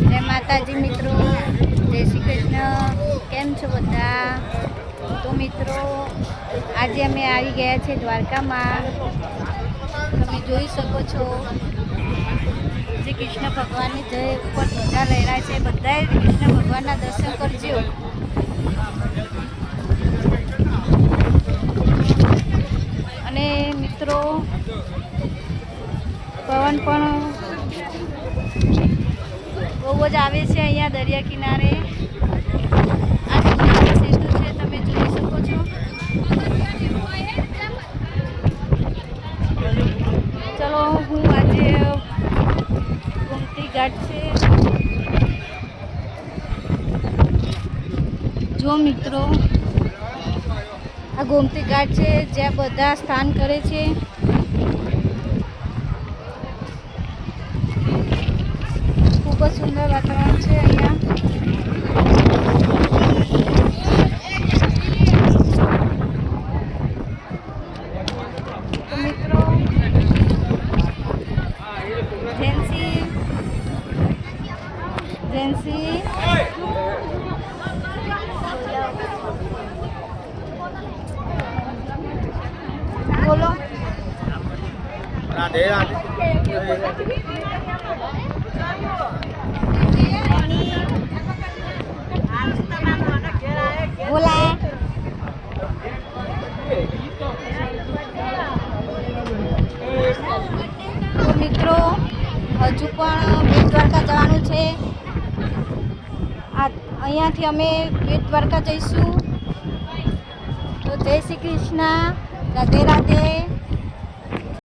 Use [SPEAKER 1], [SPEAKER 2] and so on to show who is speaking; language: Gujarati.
[SPEAKER 1] જય માતાજી મિત્રો, જય શ્રી કૃષ્ણ। કેમ છો બધા? તો મિત્રો આજે અમે આવી ગયા છે દ્વારકામાં। તમે જોઈ શકો છો જે કૃષ્ણ ભગવાનની જય ઉપર ધજા લહેરાય છે। બધાએ કૃષ્ણ ભગવાનના દર્શન કરજો। અને મિત્રો પવન પણ બહુ જ આવે છે અહીંયા દરિયા કિનારે। આ કિનારો સેતુ છે, તમે જોઈ શકો છો। ચલો હું આજે ગોમતી ઘાટ છે, જો મિત્રો આ ગોમતી ઘાટ છે જ્યાં બધા સ્નાન કરે છે। ખૂબ જ સુંદર વાતાવરણ છે અહીંયા। તો મિત્રો જેન્સી બોલો।
[SPEAKER 2] રાધે રાધે।
[SPEAKER 1] બોલા તો મિત્રો હજુ પણ બેટ દ્વારકા જવાનું છે। અહીંયાથી અમે બેટ દ્વારકા જઈશું। તો જય શ્રી કૃષ્ણ, રાધે રાધે।